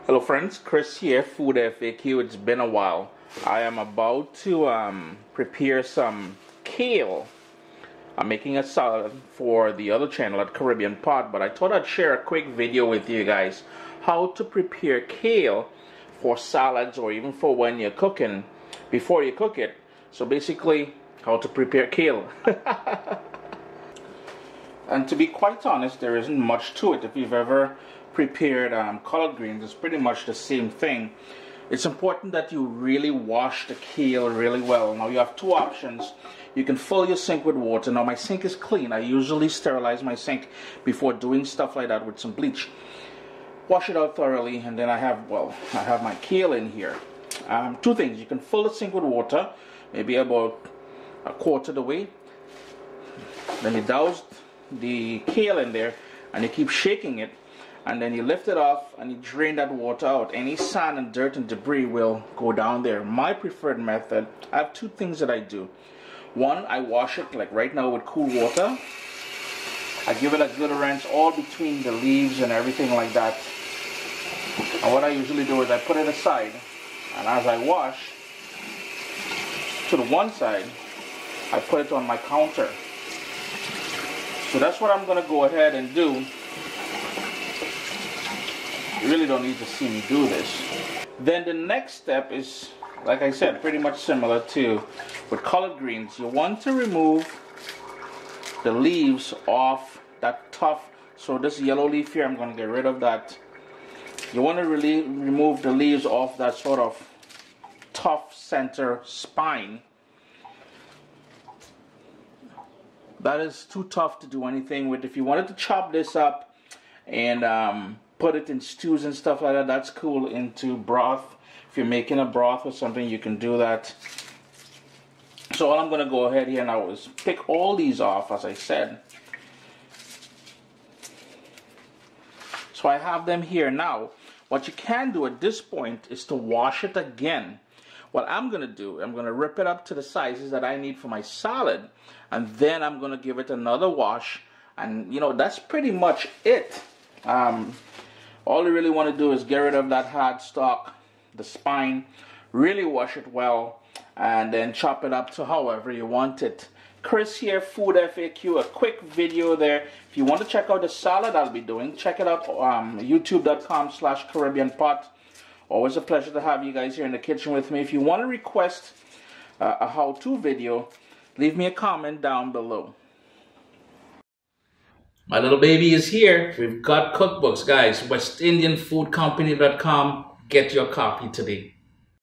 Hello friends, Chris here, foodFAQ. It's been a while. I am about to prepare some kale. I'm making a salad for the other channel at Caribbean Pot, but I thought I'd share a quick video with you guys how to prepare kale for salads or even for when you're cooking, before you cook it. So basically, how to prepare kale. And to be quite honest, there isn't much to it. If you've ever prepared collard greens, it's pretty much the same thing. It's important that you really wash the kale really well. Now you have two options. You can fill your sink with water. Now my sink is clean. I usually sterilize my sink before doing stuff like that with some bleach. Wash it out thoroughly, and then I have my kale in here. Two things. You can fill the sink with water, maybe about a quarter of the way. Then you douse the kale in there and you keep shaking it, and then you lift it off and you drain that water out. Any sand and dirt and debris will go down there. My preferred method, I have two things that I do. One, I wash it like right now with cool water. I give it a good rinse all between the leaves and everything like that. And what I usually do is I put it aside, and as I wash to the one side, I put it on my counter. So that's what I'm going to go ahead and do. You really don't need to see me do this. Then the next step is, like I said, pretty much similar to with collard greens. You want to remove the leaves off that tough. So this yellow leaf here, I'm going to get rid of that. You want to really remove the leaves off that sort of tough center spine. That is too tough to do anything with. If you wanted to chop this up and put it in stews and stuff like that, that's cool. Into broth, if you're making a broth or something, you can do that. So all I'm going to go ahead here now is pick all these off, as I said. So I have them here now. What you can do at this point is to wash it again. What I'm going to do, I'm going to rip it up to the sizes that I need for my salad, and then I'm going to give it another wash, and you know, that's pretty much it. All you really want to do is get rid of that hard stalk, the spine, really wash it well, and then chop it up to however you want it. Chris here, foodFAQ, a quick video there. If you want to check out the salad I'll be doing, check it out, youtube.com/CaribbeanPot. Always a pleasure to have you guys here in the kitchen with me. If you want to request a how-to video, leave me a comment down below. My little baby is here. We've got cookbooks, guys. WestIndianFoodCompany.com. Get your copy today.